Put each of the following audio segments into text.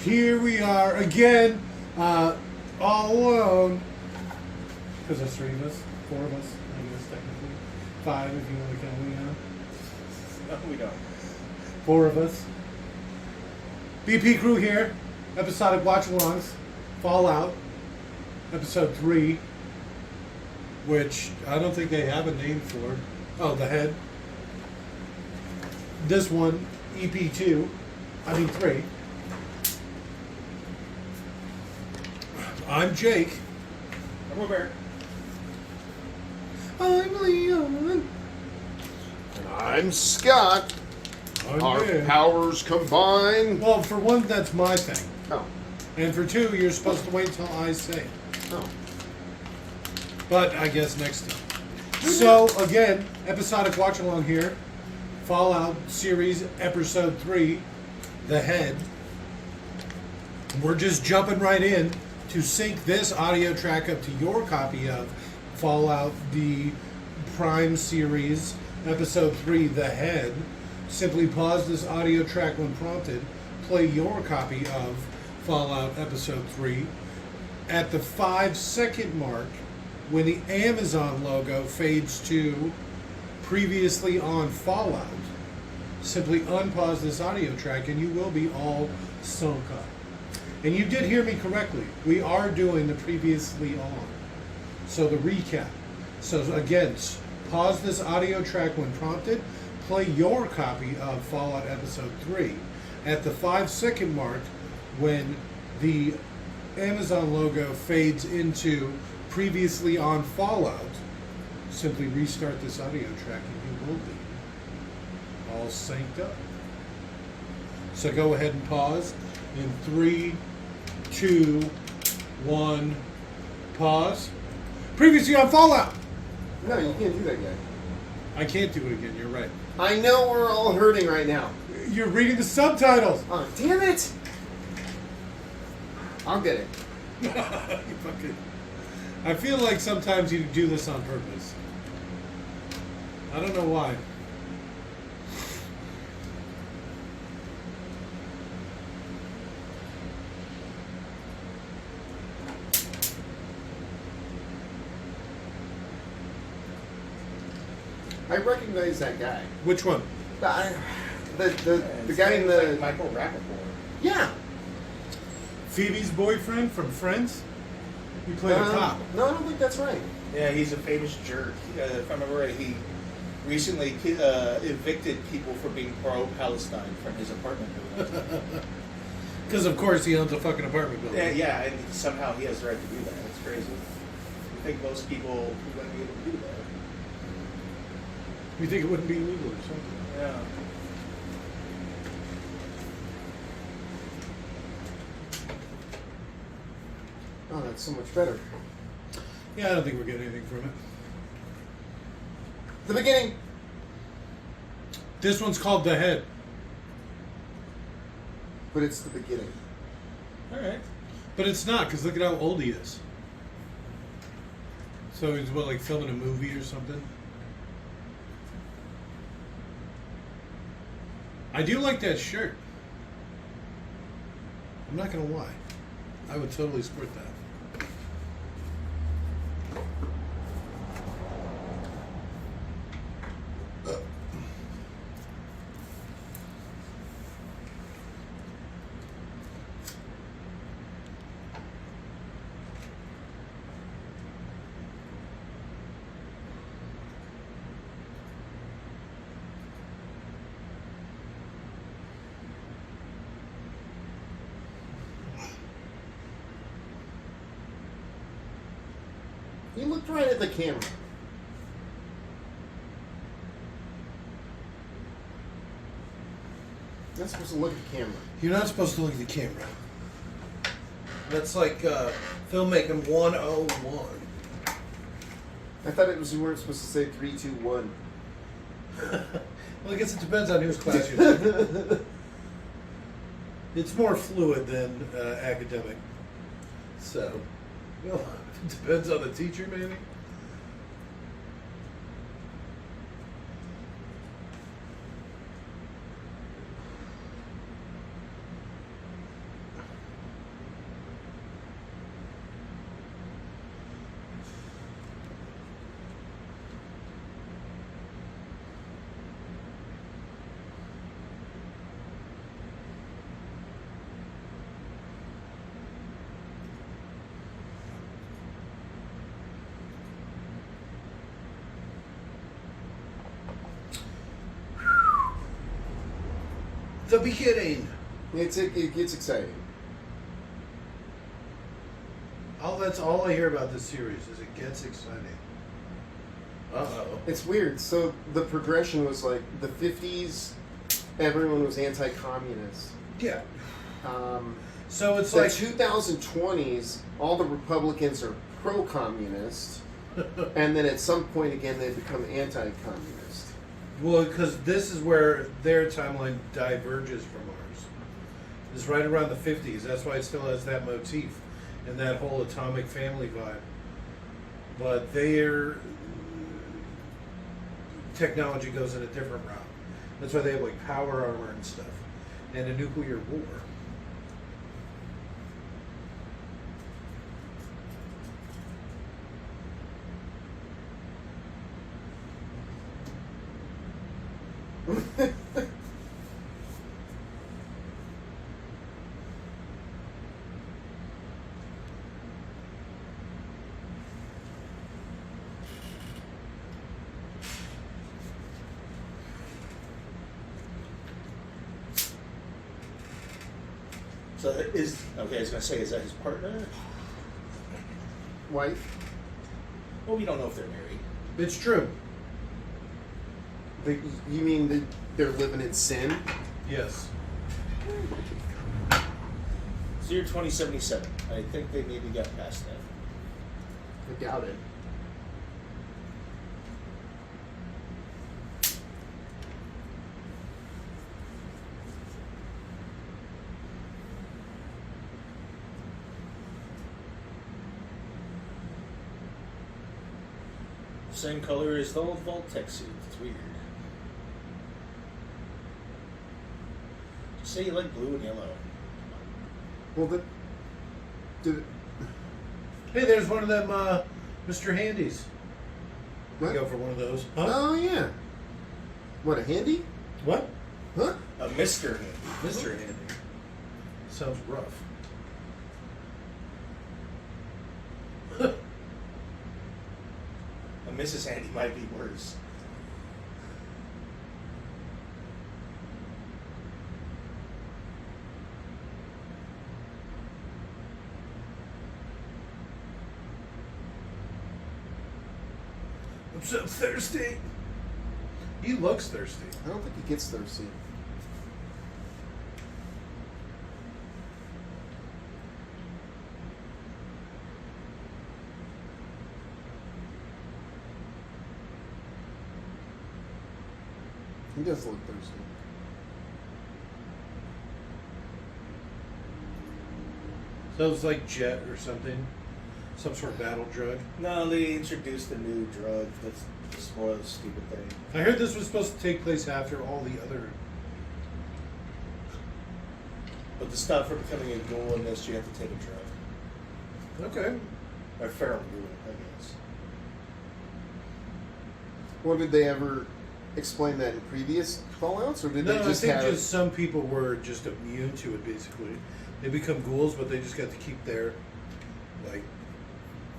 Here we are again, all alone. Because there's 3 of us, 4 of us, I guess technically. 5 if you want to count me out. No, we don't. 4 of us. BP crew here. Episodic watch-alongs. Fallout. Episode 3. Which I don't think they have a name for. Oh, the head. This one, ep2. I mean 3. I'm Jake. I'm Robert. I'm Leon. And I'm Scott. I'm Our Dan. powers combine. Well, for one, that's my thing. Oh. And for 2, you're supposed to wait till I say it. Oh. But I guess next time. So, again, episodic watch-along here. Fallout series, episode 3, The Head. We're just jumping right in to sync this audio track up to your copy of Fallout, the Prime series, episode 3, The Head. Simply pause this audio track when prompted. Play your copy of Fallout, episode 3. At the 5-second mark, when the Amazon logo fades to previously on Fallout, simply unpause this audio track and you will be all sunk up. And you did hear me correctly. We are doing the previously on. So the recap. So again, pause this audio track when prompted. Play your copy of Fallout episode 3. At the 5-second mark, when the Amazon logo fades into previously on Fallout, simply restart this audio track and you will be all synced up. So go ahead and pause in 3, 2, 1, pause. Previously on Fallout. No, you can't do that yet. I can't do it again, you're right. I know we're all hurting right now. You're reading the subtitles. Oh, damn it! I'll get it. You fucking... I feel like sometimes you do this on purpose. I don't know why. I recognize that guy. Which one? The guy in the... Like Michael Rappaport. Yeah. Phoebe's boyfriend from Friends? He played a cop. No, I don't think that's right. Yeah, he's a famous jerk. If I remember right, he recently evicted people for being pro-Palestine from his apartment building. Because, of course, he owns a fucking apartment building. Yeah, and somehow he has the right to do that. It's crazy. I think most people wouldn't be able to do that. You think it wouldn't be illegal or something? Yeah. Oh, that's so much better. Yeah, I don't think we're getting anything from it. The beginning. This one's called The Head. But it's the beginning. All right. But it's not, because look at how old he is. So he's, what, like filming a movie or something? I do like that shirt. I'm not going to lie. I would totally sport that. He looked right at the camera. You're not supposed to look at the camera. You're not supposed to look at the camera. That's like filmmaking 101. I thought it was you weren't supposed to say 3, 2, 1. Well, I guess it depends on whose class you're in. It's more fluid than academic. So, well, it depends on the teacher, maybe. the beginning. It gets exciting. That's all I hear about this series is it gets exciting. Uh-oh. It's weird. So the progression was like the 50s, everyone was anti-communist. Yeah. Um, So it's the like 2020s, all the Republicans are pro-communist, and then at some point again they become anti-communist. well, because this is where their timeline diverges from ours. It's right around the 50s. That's why it still has that motif and that whole atomic family vibe. But their technology goes in a different route. That's why they have like power armor and stuff, and a nuclear war. So I was gonna say, is that his partner? Wife? Well, we don't know if they're married. It's true. You mean that they're living in sin? Yes. It's year 2077. I think they maybe got past that. I doubt it. Same color as the old Vault-Tec suit. It's weird. Just say you like blue and yellow. Well, Hey, there's one of them, Mr. Handies. what? Go for one of those. Huh? Oh yeah. What, a handy? What? Huh? A Mr. Handy. Mr. Handy. Sounds rough. A Mrs. Handy might be worse. I'm so thirsty. He looks thirsty. I don't think he gets thirsty. He does look thirsty. So it's like jet or something. Some sort of battle drug. No, they introduced a new drug that's to spoil the stupid thing. I heard this was supposed to take place after all the other. But to stop for becoming a ghoul in this, you have to take a drug. Okay. Or feral ghoul, I guess. Well, did they ever explain that in previous Fallouts, or did No, they I just think have? just some people were just immune to it. Basically, they become ghouls, but they just got to keep their like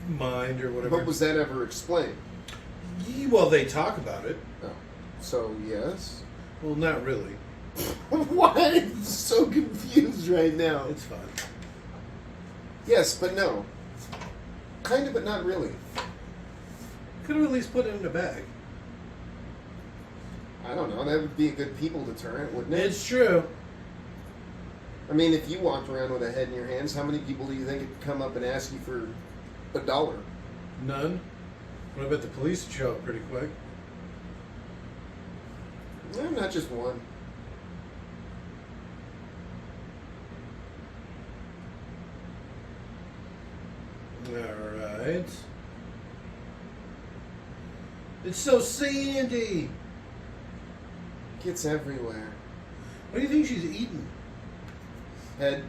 mind or whatever. But was that ever explained? Well, they talk about it. Oh, so yes. Well, not really. What? I'm so confused right now. It's fine. Yes, but no. Kind of, but not really. Could have at least put it in a bag. I don't know. That would be a good people deterrent, wouldn't it? It's true. I mean, if you walked around with a head in your hands, how many people do you think would come up and ask you for $1? None. What about the police would show up pretty quick? No, not just one. Alright. It's so sandy! Gets everywhere. What do you think she's eating? Head.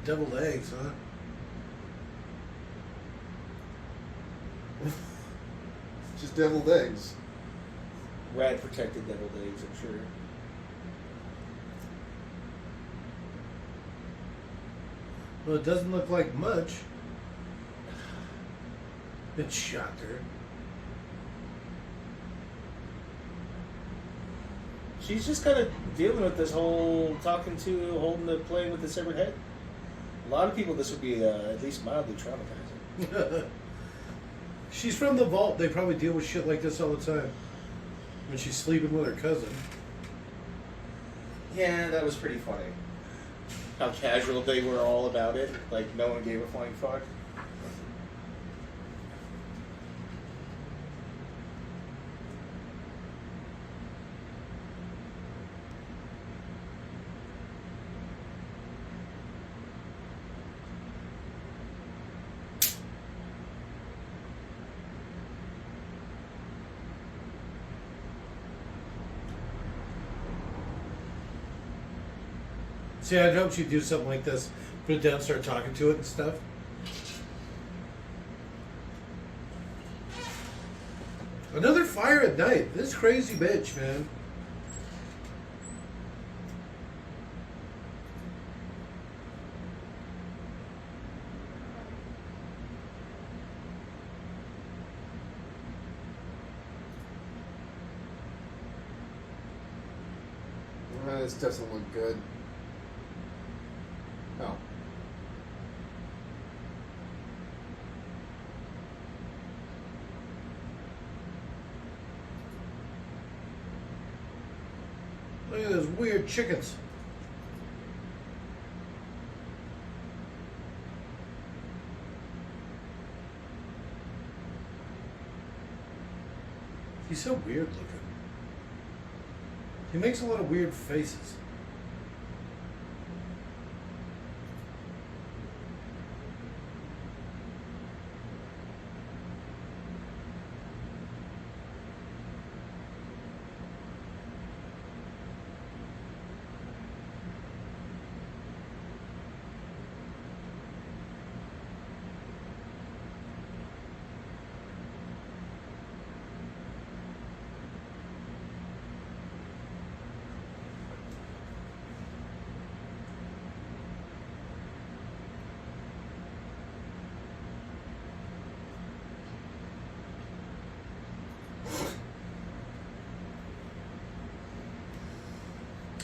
Deviled eggs, huh? Just deviled eggs. Rad protected deviled eggs, I'm sure. Well, it doesn't look like much. It shocked her. She's just kind of dealing with this whole playing with the severed head. A lot of people, this would be at least mildly traumatizing. She's from the vault. They probably deal with shit like this all the time. When she's sleeping with her cousin. Yeah, that was pretty funny. How casual they were all about it. Like, no one gave a flying fuck. See, I'd hope she'd do something like this. Put it down, start talking to it and stuff. Another fire at night. This crazy bitch, man. This doesn't look good. Oh. Look at those weird chickens. He's so weird looking. He makes a lot of weird faces.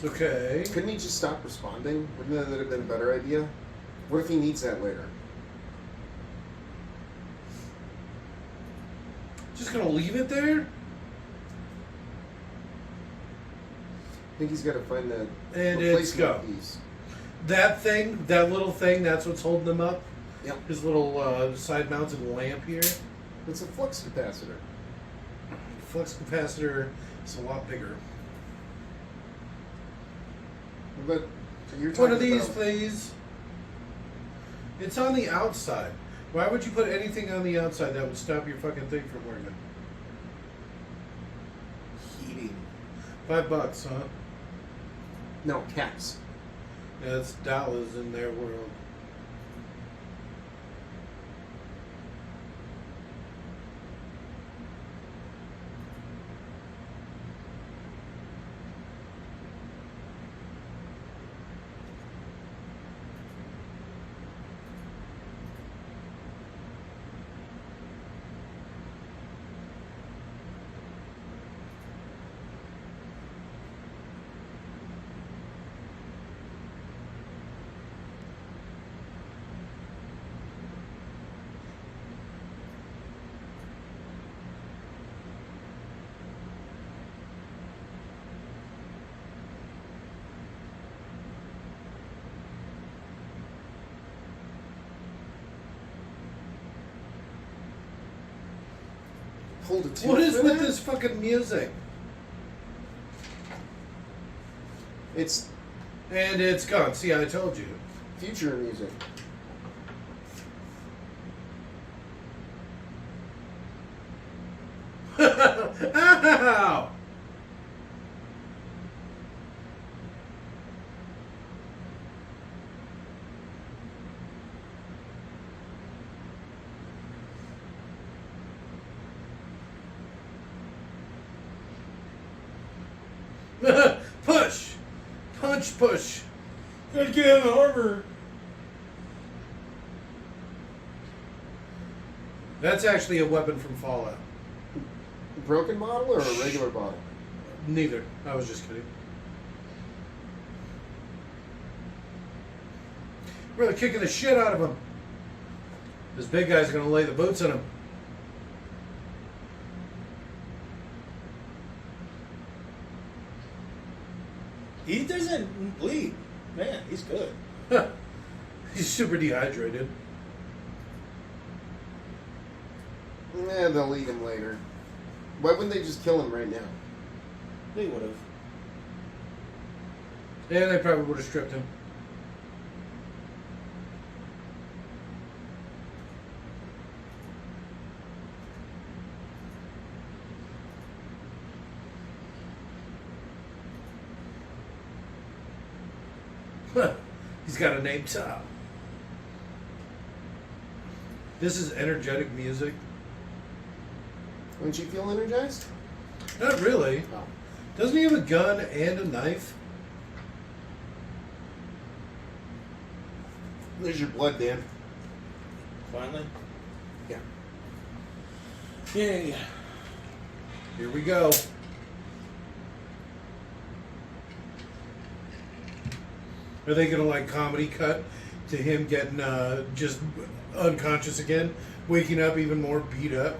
Okay. Couldn't he just stop responding? Wouldn't that have been a better idea? What if he needs that later? Just gonna leave it there? I think he's got to find that And it's go. replacement piece. That thing, that little thing, that's what's holding him up? Yep. His little side-mounted lamp here. It's a flux capacitor. Flux capacitor is a lot bigger. But you're One talking of these, about, please. It's on the outside. Why would you put anything on the outside that would stop your fucking thing from working? Heating. $5, huh? No, caps. Yeah, it's dollars in their world. Hold it. What is with this fucking music? It's And it's gone. See, I told you. future music. Ow! Push! Punch, push! Gotta get out of the harbor. That's actually a weapon from Fallout. Broken bottle or a regular bottle? Neither. I was just kidding. Really kicking the shit out of him. This big guy's going to lay the boots on him. He doesn't bleed. Man, he's good. He's super dehydrated. Yeah, they'll eat him later. Why wouldn't they just kill him right now? They would have. Yeah, they probably would have stripped him. He's got a name top. This is energetic music. Don't you feel energized? Not really. No. Doesn't he have a gun and a knife? There's your blood, Dan. Finally? Yeah. Yay. Here we go. Are they gonna like comedy cut to him getting just unconscious again, waking up even more beat up?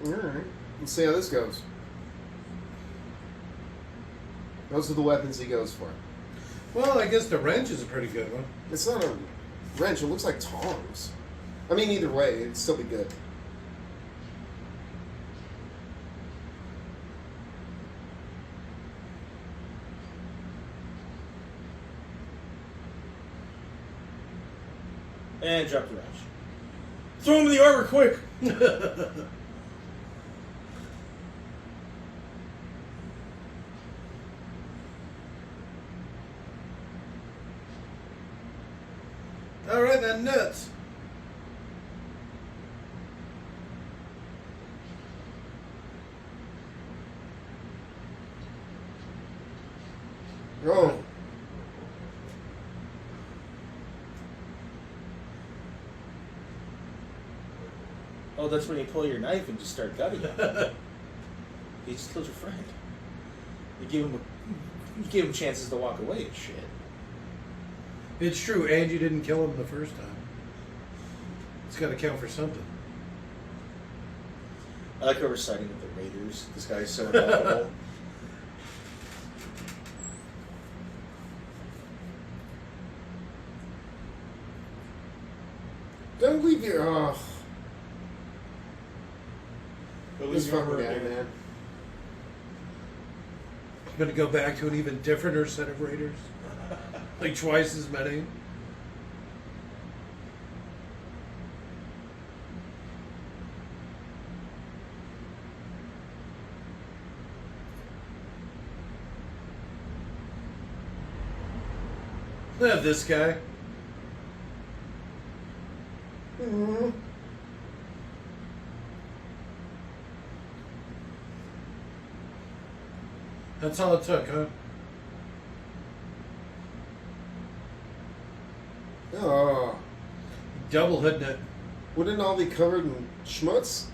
Alright. Let's see how this goes. Those are the weapons he goes for. Well, I guess the wrench is a pretty good one. It's not a wrench, it looks like tongs. I mean, either way, it'd still be good. And drop the wrench. Throw him in the arbor, quick! All right, then nuts. Oh. Oh, that's when you pull your knife and just start cutting it. He just killed your friend. You gave him chances to walk away and shit. It's true, and you didn't kill him the first time. It's got to count for something. I like how we're siding with the Raiders. This guy's so unlikable. Don't leave your... Oh. But This we fucking were- guy, man. I'm going to go back to an even differenter set of Raiders. Like twice as many. This guy. Mm-hmm. That's all it took, huh? Oh. Double hitting it. Wouldn't it all be covered in schmutz?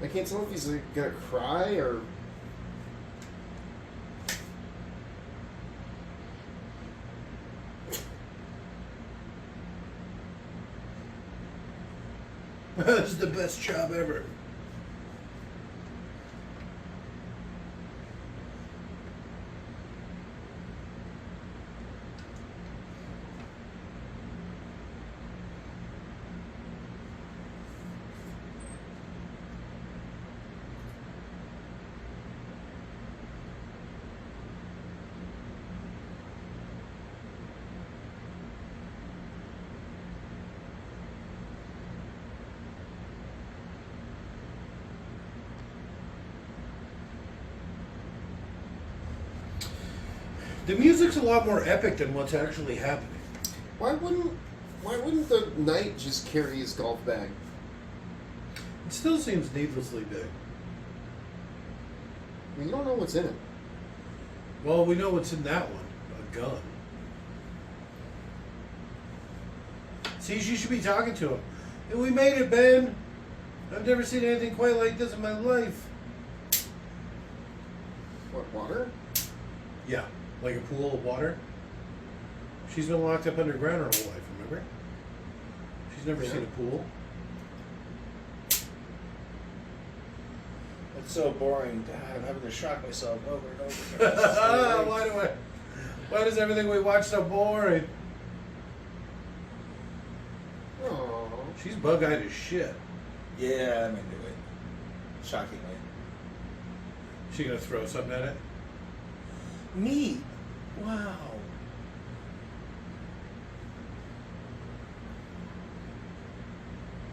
I can't tell if he's like, gonna cry or... That's the best job ever. The music's a lot more epic than what's actually happening. Why wouldn't the knight just carry his golf bag? It still seems needlessly big. I mean, you don't know what's in it. Well, we know what's in that one. A gun. See, you should be talking to him. Hey, we made it, Ben. I've never seen anything quite like this in my life. What, water? Yeah, like a pool of water. She's been locked up underground her whole life, remember? She's never seen a pool. It's so boring. God, I'm having to shock myself over and over again. Why does everything we watch so boring? Aww. She's bug-eyed as shit. Yeah, I'm into it. Shockingly. She gonna throw something at it? Neat. Wow.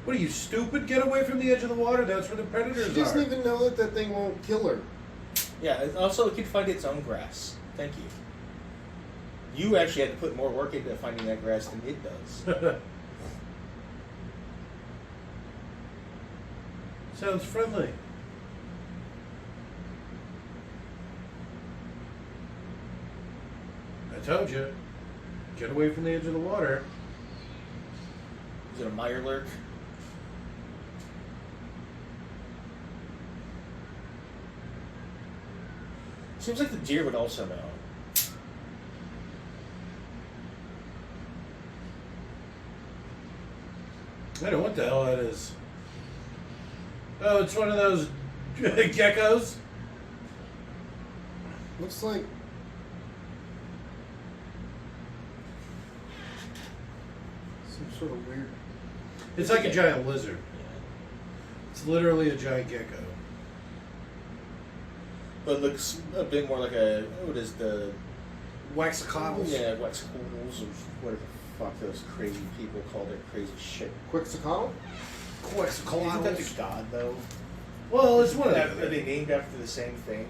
What are you, stupid? Get away from the edge of the water. That's where the predators She doesn't are. even know that thing won't kill her. Yeah, also it can find its own grass. Thank you. You actually had to put more work into finding that grass than it does. Sounds friendly. I told you. Get away from the edge of the water. Is it a Mirelurk? Seems like the deer would also know. I don't know what the hell that is. Oh, it's one of those geckos. Looks like some sort of weird. It's like a giant lizard. It's literally a giant gecko. But it looks a bit more like a, what is the... Waxacotls. Yeah, Waxacotls, or whatever the fuck those crazy people call their crazy shit. Quetzalcoatl? Isn't that the god, though? Well, it's one of Are them. they named after the same thing?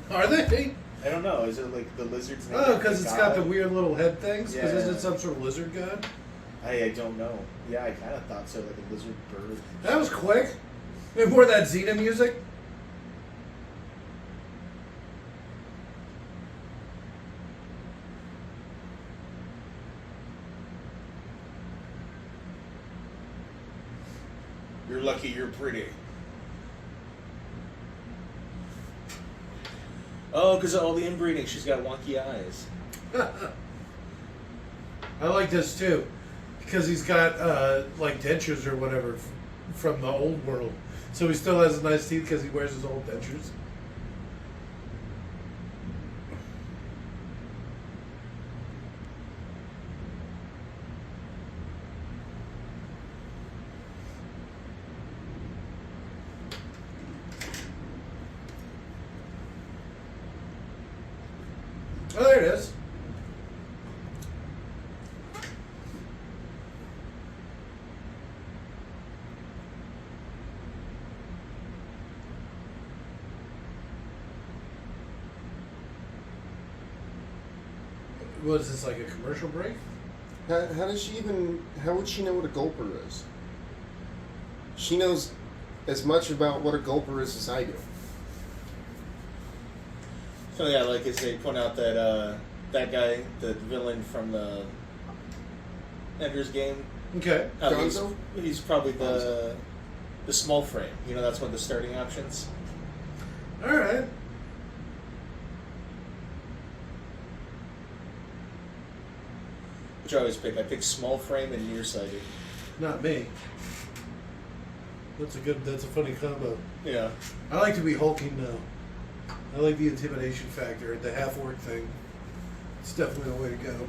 Are they? I don't know. Is it like the lizard's name? Oh, because it's got the weird little head things? Because Yeah. isn't it some sort of lizard god? I don't know. Yeah, I kind of thought so, like a lizard bird. That was quick. Maybe more of that Xena music. You're lucky you're pretty. Oh, because of all the inbreeding, she's got wonky eyes. I like this too. Because he's got like dentures or whatever from the old world. So he still has his nice teeth because he wears his old dentures. Oh, there it is. What is this, like a commercial break? How does she even? How would she know what a gulper is? She knows as much about what a gulper is as I do. So yeah, like as they point out that that guy, the villain from the Ender's Game, Okay. Gonzo? he's probably the small frame. You know, that's one of the starting options. All right. Which I always pick. I pick small frame and nearsighted. Not me. That's a funny combo. Yeah. I like to be hulking though. I like the intimidation factor, the half-orc thing. It's definitely the way to go.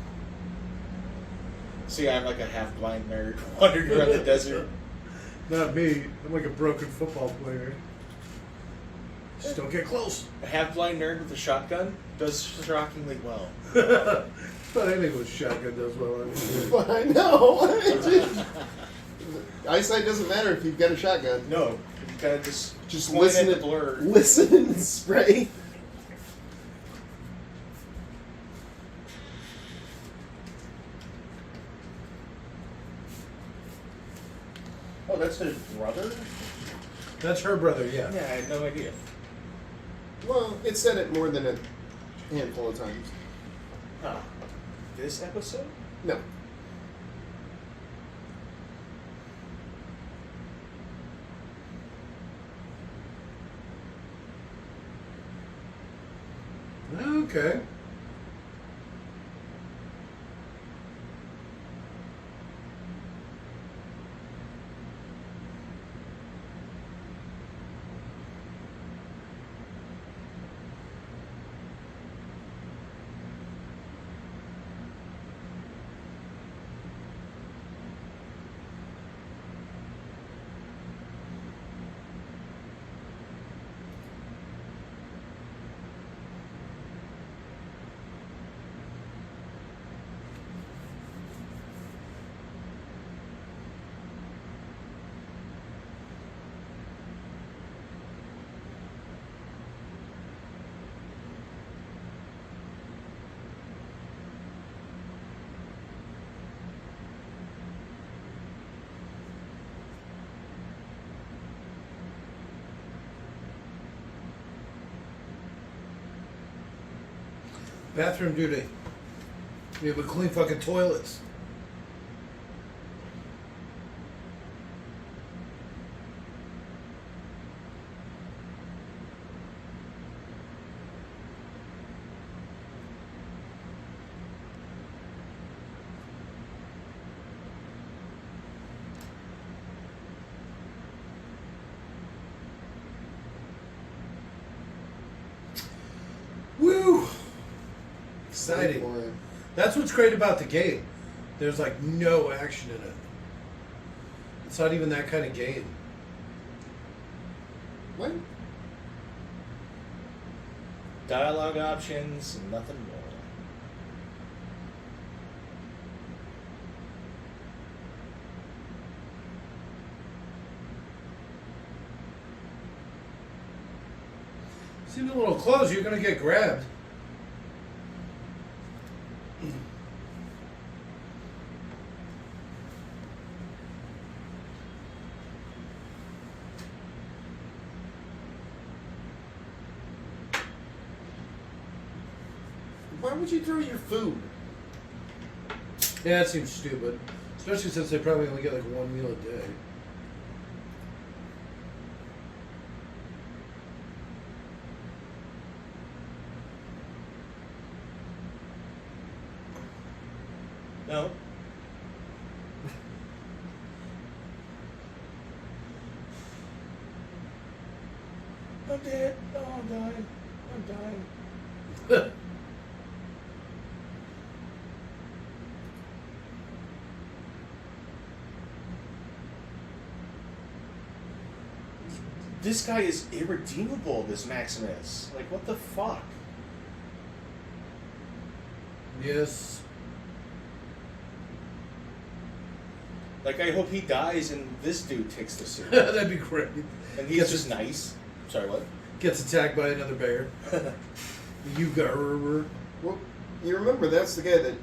See, I'm like a half-blind nerd wandering around the desert. Not me. I'm like a broken football player. Just don't get close. A half-blind nerd with a shotgun does shockingly well. But anything with shotgun does well. But I know. Eyesight doesn't matter if you've got a shotgun. No, you gotta just point listen at to the blur. Listen and spray. Oh, that's his brother? That's her brother, yeah. Yeah, I had no idea. Well, it said it more than a handful of times. Huh. This episode? No. Okay. Bathroom duty. We have a clean fucking toilets. Woo! Exciting. Oh, boy. That's what's great about the game. There's like no action in it. It's not even that kind of game. What? Dialogue options and nothing more. Seems a little close. You're gonna get grabbed. Why would you throw your food? Yeah, that seems stupid. Especially since they probably only get like one meal a day. No. I'm dead. Oh, I'm dying. I'm dying. This guy is irredeemable, this Maximus. Like, what the fuck? Yes. Like, I hope he dies and this dude takes the suit. That'd be great. And he's just nice. Sorry, what? Gets attacked by another bear. You got Well, you remember that's the guy that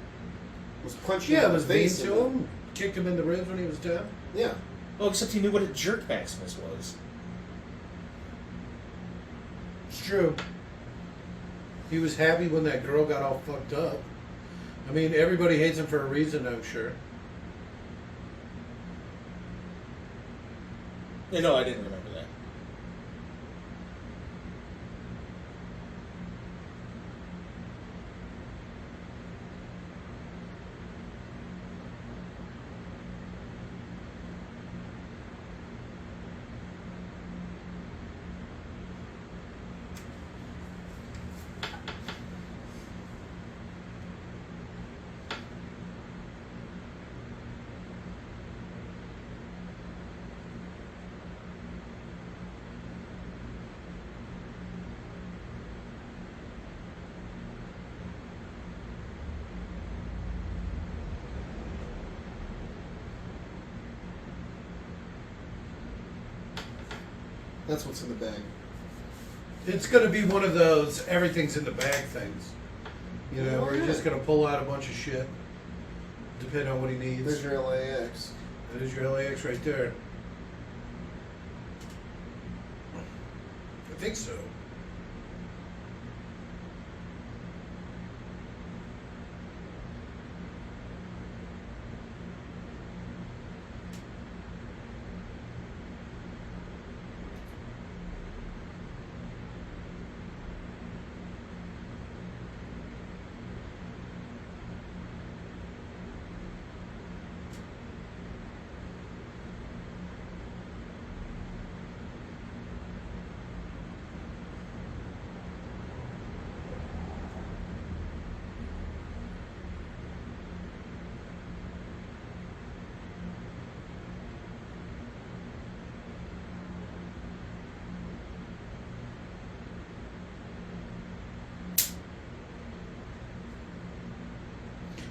was punching Yeah, him it in was the mean face. to him. Kicked him in the ribs when he was down. Yeah. Oh, except he knew what a jerk Maximus was. It's true. He was happy when that girl got all fucked up. I mean, everybody hates him for a reason, I'm sure. Yeah, no, I didn't remember that. That's what's in the bag. It's going to be one of those everything's in the bag things. You know, where you're just going to pull out a bunch of shit, depending on what he needs. There's your LAX. That is your LAX right there. I think so.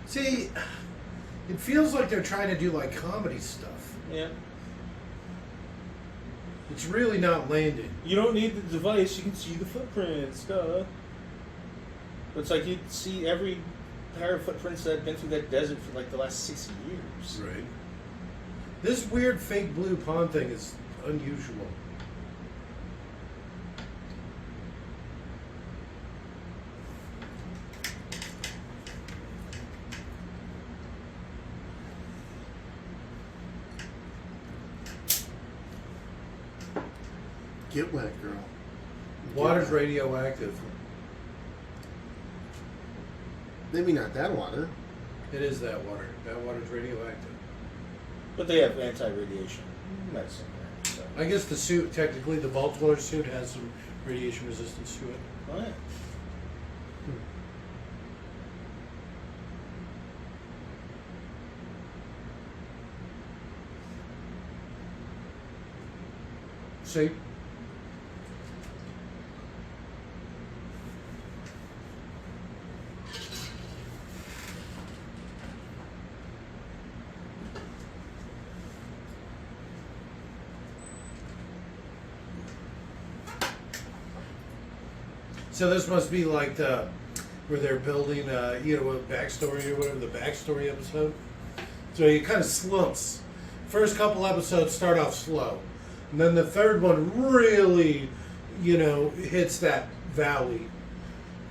See, it feels like they're trying to do like comedy stuff. Yeah. It's really not landing. You don't need the device. You can see the footprints. Duh. It's like you'd see every pair of footprints that have been through that desert for like the last 60 years. Right. This weird fake blue pond thing is unusual. Get wet, girl. Water's radioactive. Maybe not that water. It is that water. That water's radioactive. But they have anti-radiation medicine there. So. I guess the suit, technically, the Vault Dweller suit has some radiation resistance to it. Oh, yeah. See? So this must be like the where they're building, a backstory or whatever, the backstory episode. So it kind of slumps. First couple episodes start off slow, and then the third one really, hits that valley.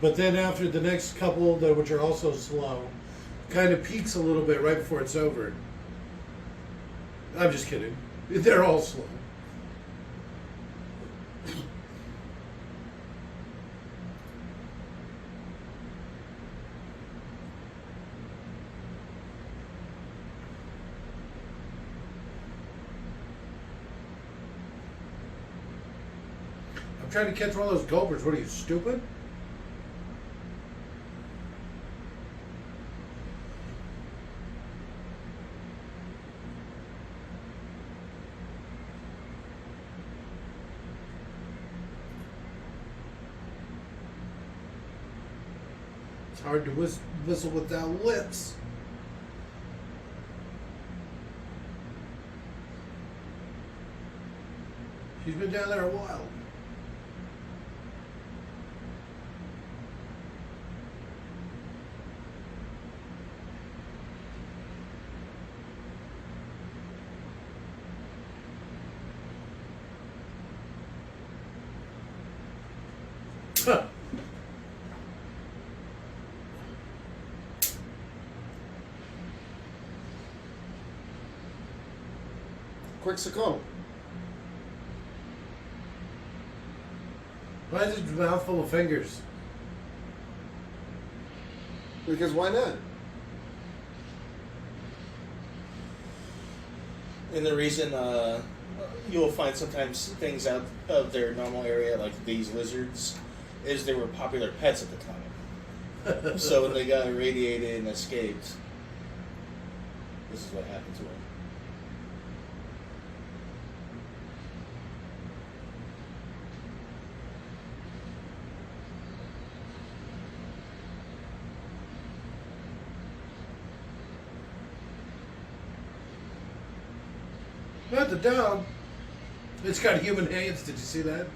But then after the next couple, which are also slow, kind of peaks a little bit right before it's over. I'm just kidding. They're all slow. I'm trying to catch one of those gulpers. What are you, stupid? It's hard to whistle without lips. She's been down there a while. Huh. Quick Sakon. Why is his mouth full of fingers? Because why not? And the reason you'll find sometimes things out of their normal area, like these lizards, is they were popular pets at the time. So when they got irradiated and escaped, this is what happened to them. Not the dog. It's got human hands. Did you see that?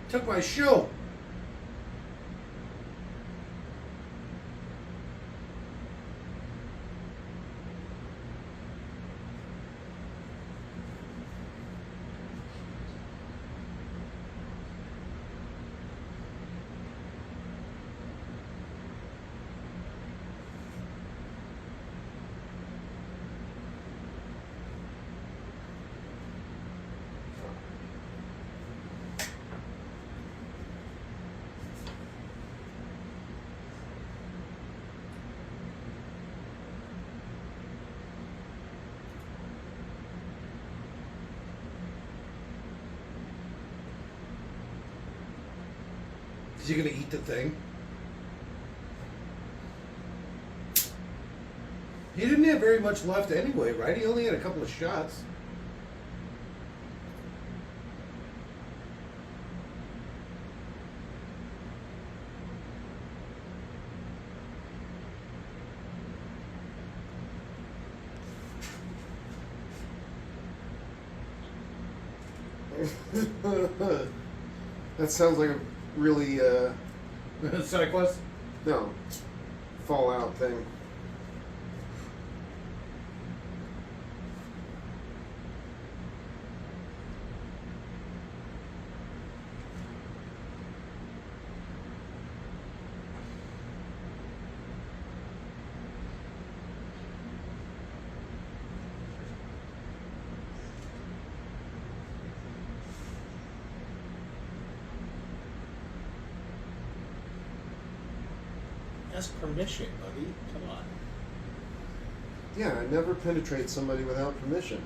Took my shoe. Is he gonna eat the thing? He didn't have very much left anyway, right? He only had a couple of shots. That sounds like a really, Side quest? no, Fallout thing. Ask permission, buddy. Come on. Yeah, I never penetrate somebody without permission.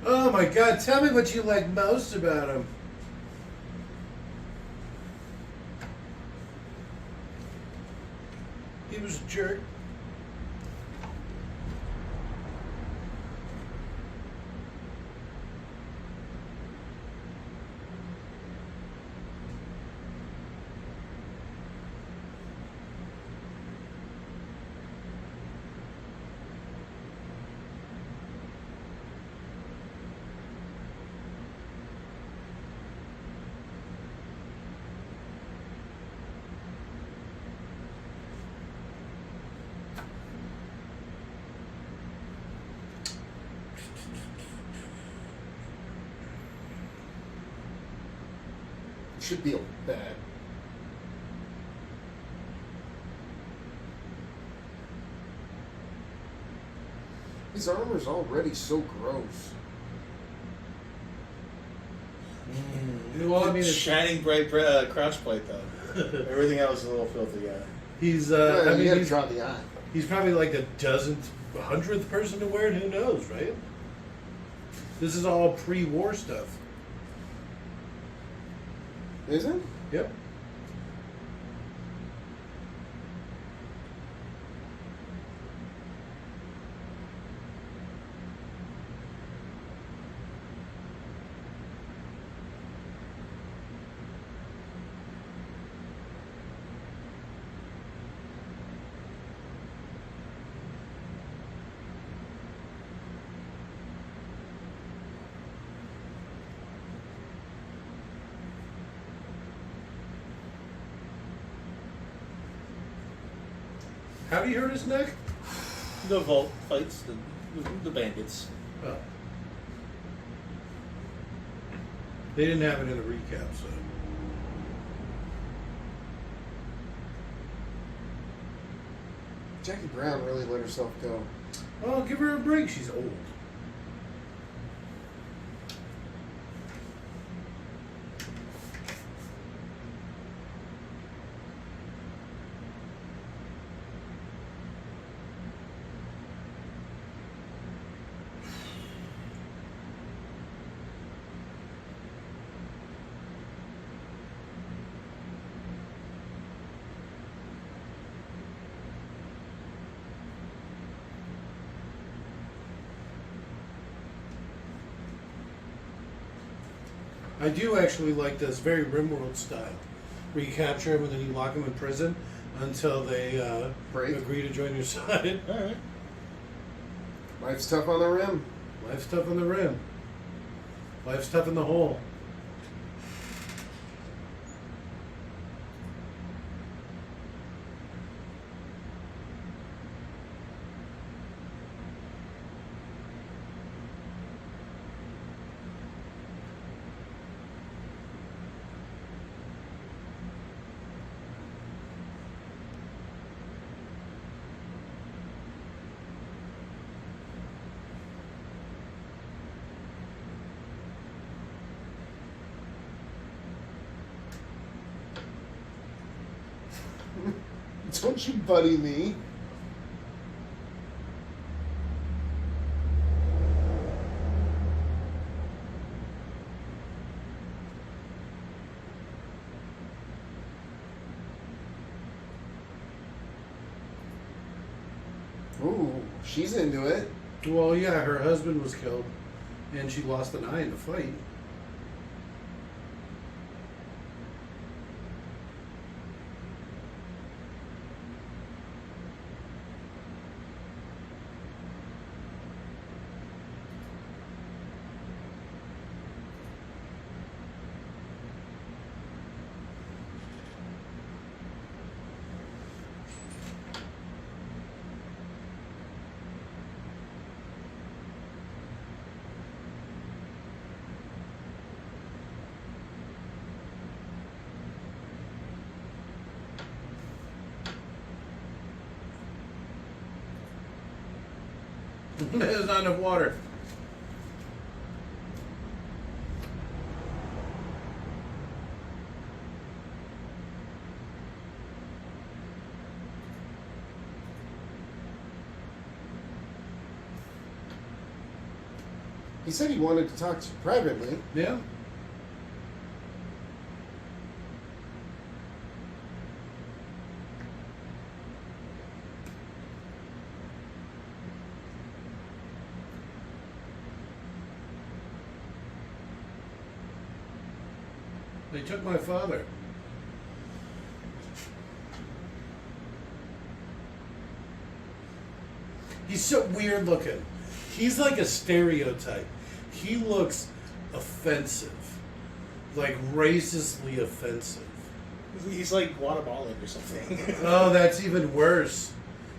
Oh my god, tell me what you like most about him. He was a jerk. Should be bad. His armor's already so gross. Well, I mean, it's, Shining bright crouch plate, though. Everything else is a little filthy, yeah. he's Well, I you mean, gotta he's, draw the eye. he's probably like the dozenth, 100th person to wear it. Who knows, right? This is all pre-war stuff. Is it? Yep. How do you hurt his neck? The Vault fights, the bandits. Oh. They didn't have it in the recap, so. Jackie Brown really let herself go. Oh, give her a break. She's old. I do actually like this very RimWorld style, where you capture him and then you lock him in prison until they Break. agree to join your side. Alright. Life's tough on the rim. Life's tough on the rim. Life's tough in the hole. Don't you buddy me. Ooh, she's into it. Well, yeah, her husband was killed, and she lost an eye in the fight. There's not enough water. He said he wanted to talk to you privately. Yeah. They took my father. He's so weird looking. He's like a stereotype. He looks offensive. Like racistly offensive. He's like Guatemalan or something. Oh, that's even worse.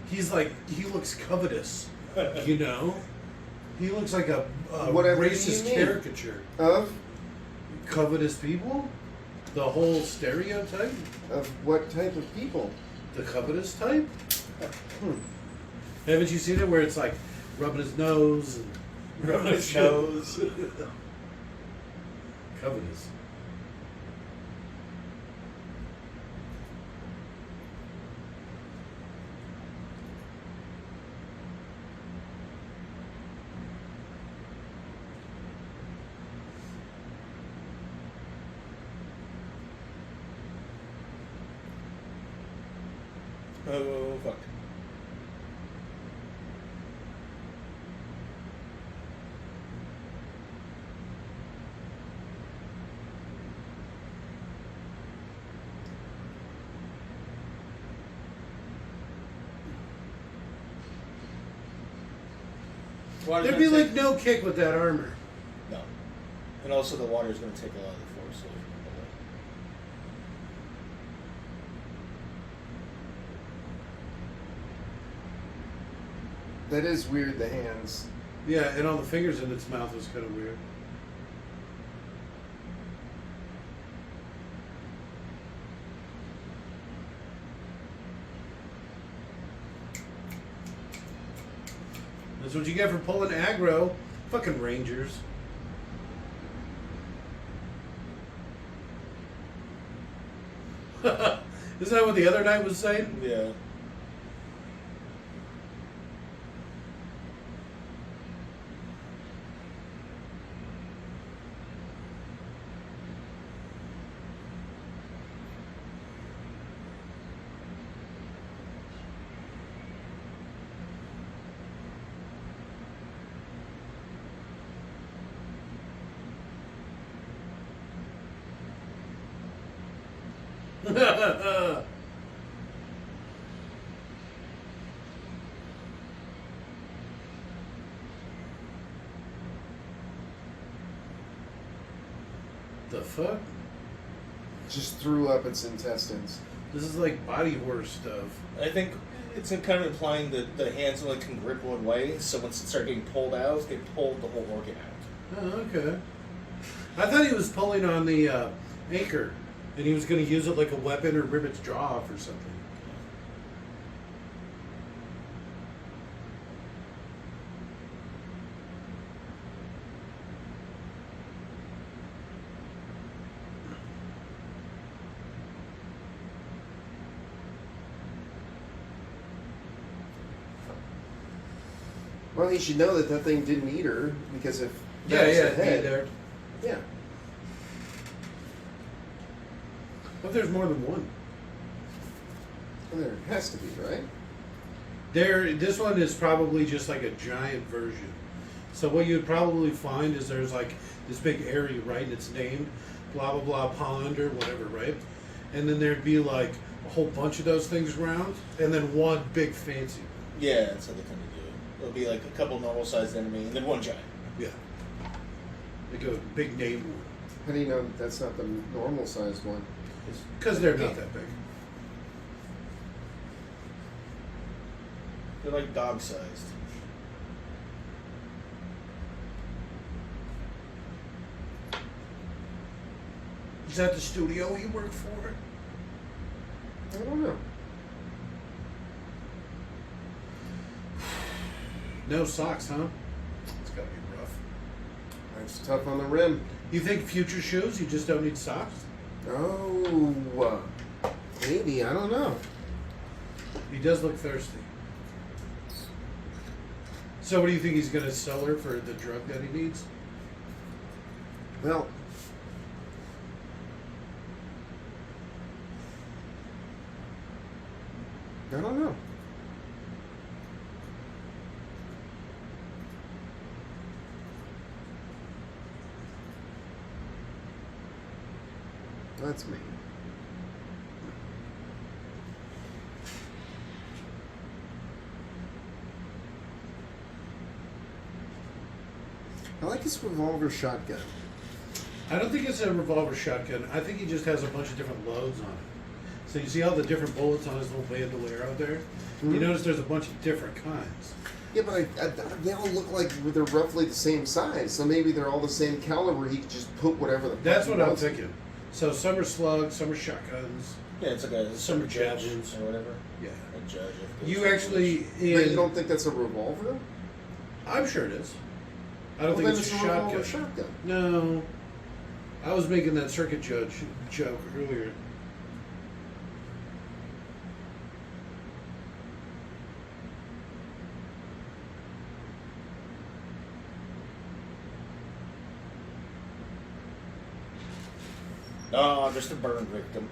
He's like, he looks covetous. You know? He looks like a Whatever racist you mean. caricature. Of? Covetous people? The whole stereotype? Of what type of people? The covetous type? Haven't you seen it where it's like rubbing his nose and Rubbing his nose. Covetous. Oh, fuck. Water's There'd be gonna like no kick with that armor. no. And also the water is going to take a lot of the force away from That is weird, the hands. Yeah, and all the fingers in its mouth was kind of weird. That's what you get for pulling aggro. Fucking Rangers. Isn't that what the other night was saying? Yeah. fuck? Just threw up its intestines. This is like body horror stuff. I think it's kind of implying that the hands only can grip one way, so once it starts getting pulled out, it pulled the whole organ out. Oh, okay. I thought he was pulling on the anchor, and he was going to use it like a weapon or rip its jaw off or something. Well, he should know that that thing didn't eat her, because if Yeah, that was yeah, the it'd be head, there. yeah. But there's more than one. Well, there has to be, right? This one is probably just like a giant version. So what you'd probably find is there's like this big area, right, and it's named blah, blah, blah pond or whatever, right? And then there'd be like a whole bunch of those things around, and then one big fancy one. Yeah, that's how they kind of do it. It'll be like a couple normal-sized enemy, and then one giant. Yeah. Like a big name one. How do you know that's not the normal sized one? Because they're not that big. They're like dog-sized. Is that the studio he worked for? I don't know. No socks, huh? It's gotta be rough. It's tough on the rim. You think future shoes, you just don't need socks? Oh, maybe. I don't know. He does look thirsty. So what do you think he's gonna sell her for the drug that he needs? Well, I don't know. That's me. I like his revolver shotgun. I don't think it's a revolver shotgun. I think he just has a bunch of different loads on it. So you see all the different bullets on his little bandolier out there? Mm-hmm. You notice there's a bunch of different kinds. Yeah, but they all look like they're roughly the same size. So maybe they're all the same caliber. He could just put whatever the. That's fuck what he I'm wants. thinking. So some are slugs, some are shotguns. Yeah, it's like a Some judge javelins. or whatever. Yeah. A judge. You actually, But you don't think that's a revolver? I'm sure it is. I don't Well, think then it's a revolver shotgun. shotgun. No. I was making that circuit judge joke earlier. No, just a burn victim.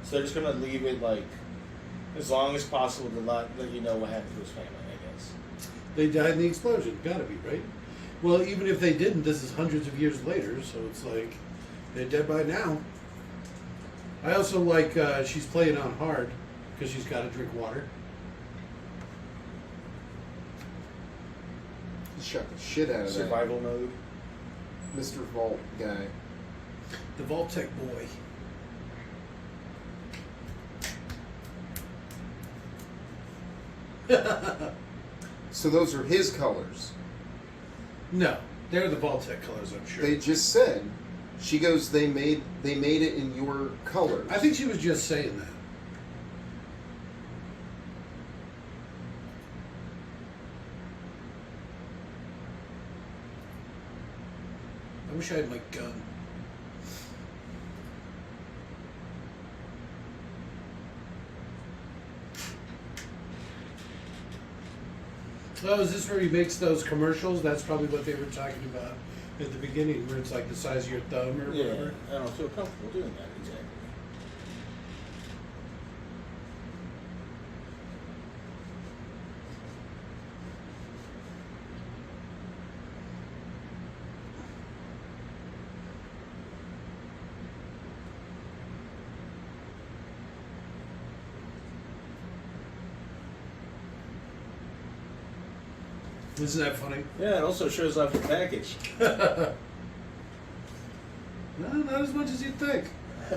So they're just gonna leave it like as long as possible to let you know what happened to his family, I guess. They died in the explosion. Gotta be, right? Well, even if they didn't, this is hundreds of years later, so it's like they're dead by now. I also like she's playing on hard because she's got to drink water. He shot the shit out of Survival mode. that Mr. Vault guy. The Vault-Tec boy. So those are his colors. No, they're the Vault-Tec colors, I'm sure. They just said. She goes. They made it in your colors. I think she was just saying that. I wish I had my gun. Oh, is this where he makes those commercials? That's probably what they were talking about at the beginning, where it's like the size of your thumb or Yeah, whatever. I don't feel comfortable doing that exactly. Isn't that funny? Yeah, it also shows off your package. No, not as much as you'd think.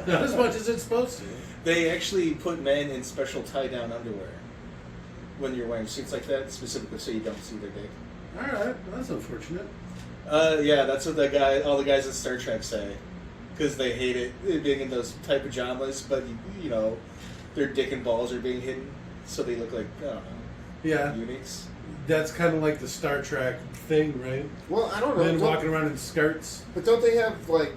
Not as much as it's supposed to. They actually put men in special tie-down underwear when you're wearing suits like that, specifically so you don't see their dick. All right, that's unfortunate. Yeah, that's what all the guys in Star Trek say, because they hate it being in those tight pajamas, but you know, their dick and balls are being hidden, so they look like I don't know, Yeah, eunuchs. that's kind of like the Star Trek thing, right? Well, I don't know. Men walking around in skirts. But don't they have, like...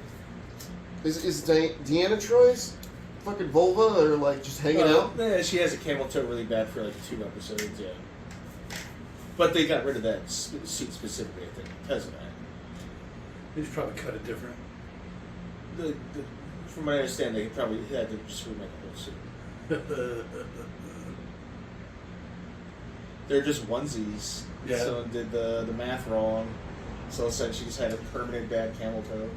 Is Deanna Troy's fucking vulva or, like, just hanging out? Yeah, she has a camel toe really bad for, like, 2 episodes, yeah. But they got rid of that suit specifically, I think, because of that. They should probably cut it different. From what I understand, they probably had to just remake the whole suit. They're just onesies. Yeah. So did the math wrong. So essentially, she just had a permanent bad camel toe.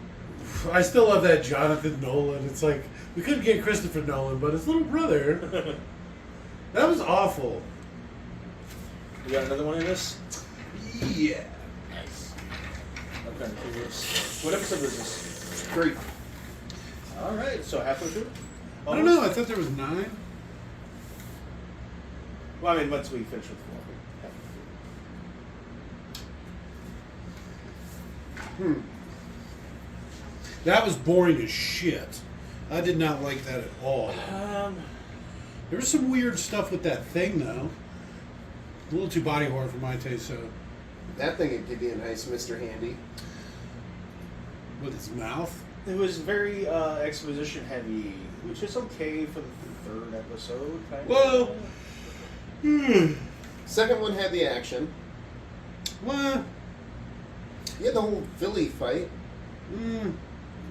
I still love that Jonathan Nolan. It's like, we couldn't get Christopher Nolan, but his little brother. That was awful. You got another one in this? Yeah. Nice. I'm kind of curious. What episode was this? 3. All right, so halfway through. I don't know. I thought there was 9. Well, I mean, once we finish with 4. That was boring as shit. I did not like that at all. There was some weird stuff with that thing, though. A little too body horror for my taste, so. That thing would give you a nice Mr. Handy. With his mouth? It was very exposition heavy, which is okay for the 3rd episode. Kind Whoa! Second one had the action. What? You had the whole Philly fight.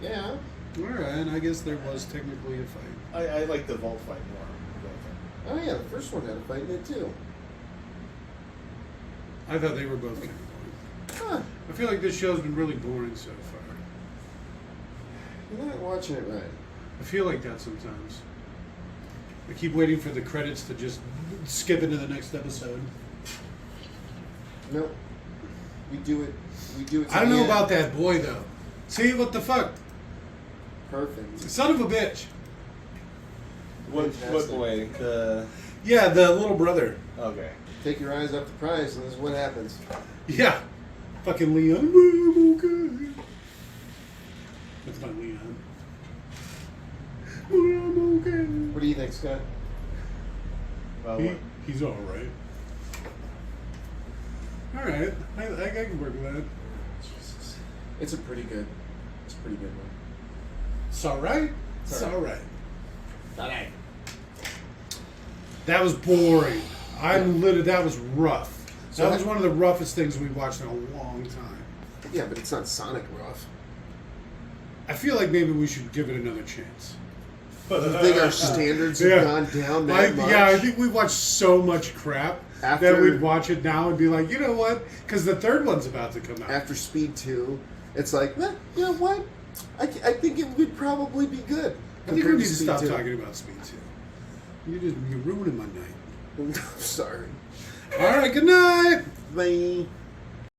Yeah. Alright, I guess there was technically a fight. I like the vault fight more. Oh yeah, the first one had a fight in it too. I thought they were both kind of boring. Huh. I feel like this show's been really boring so far. You're not watching it right. I feel like that sometimes. I keep waiting for the credits to just skip into the next episode. Nope. We do it. I don't know about that boy, though. See, what the fuck? Perfect. Son of a bitch. What Fantastic. boy? Yeah, the little brother. Okay. Take your eyes off the prize, and this is what happens. Yeah. Fucking Leon. I'm okay. That's not Leon. I'm okay. What do you think, Scott? He's alright. Alright. I can work with that. Jesus. It's a pretty good one. It's alright? It's It's alright. alright. That was boring. That was rough. That was one of the roughest things we've watched in a long time. Yeah, but it's not Sonic rough. I feel like maybe we should give it another chance. You think our standards have gone down that much? Yeah, I think we watched so much crap that we'd watch it now and be like, you know what? Because the 3rd one's about to come out. After Speed 2, it's like, you know what? I think it would probably be good. I think we need to Speed stop 2. talking about Speed 2. You're ruining my night. I'm sorry. All right, good night. Bye.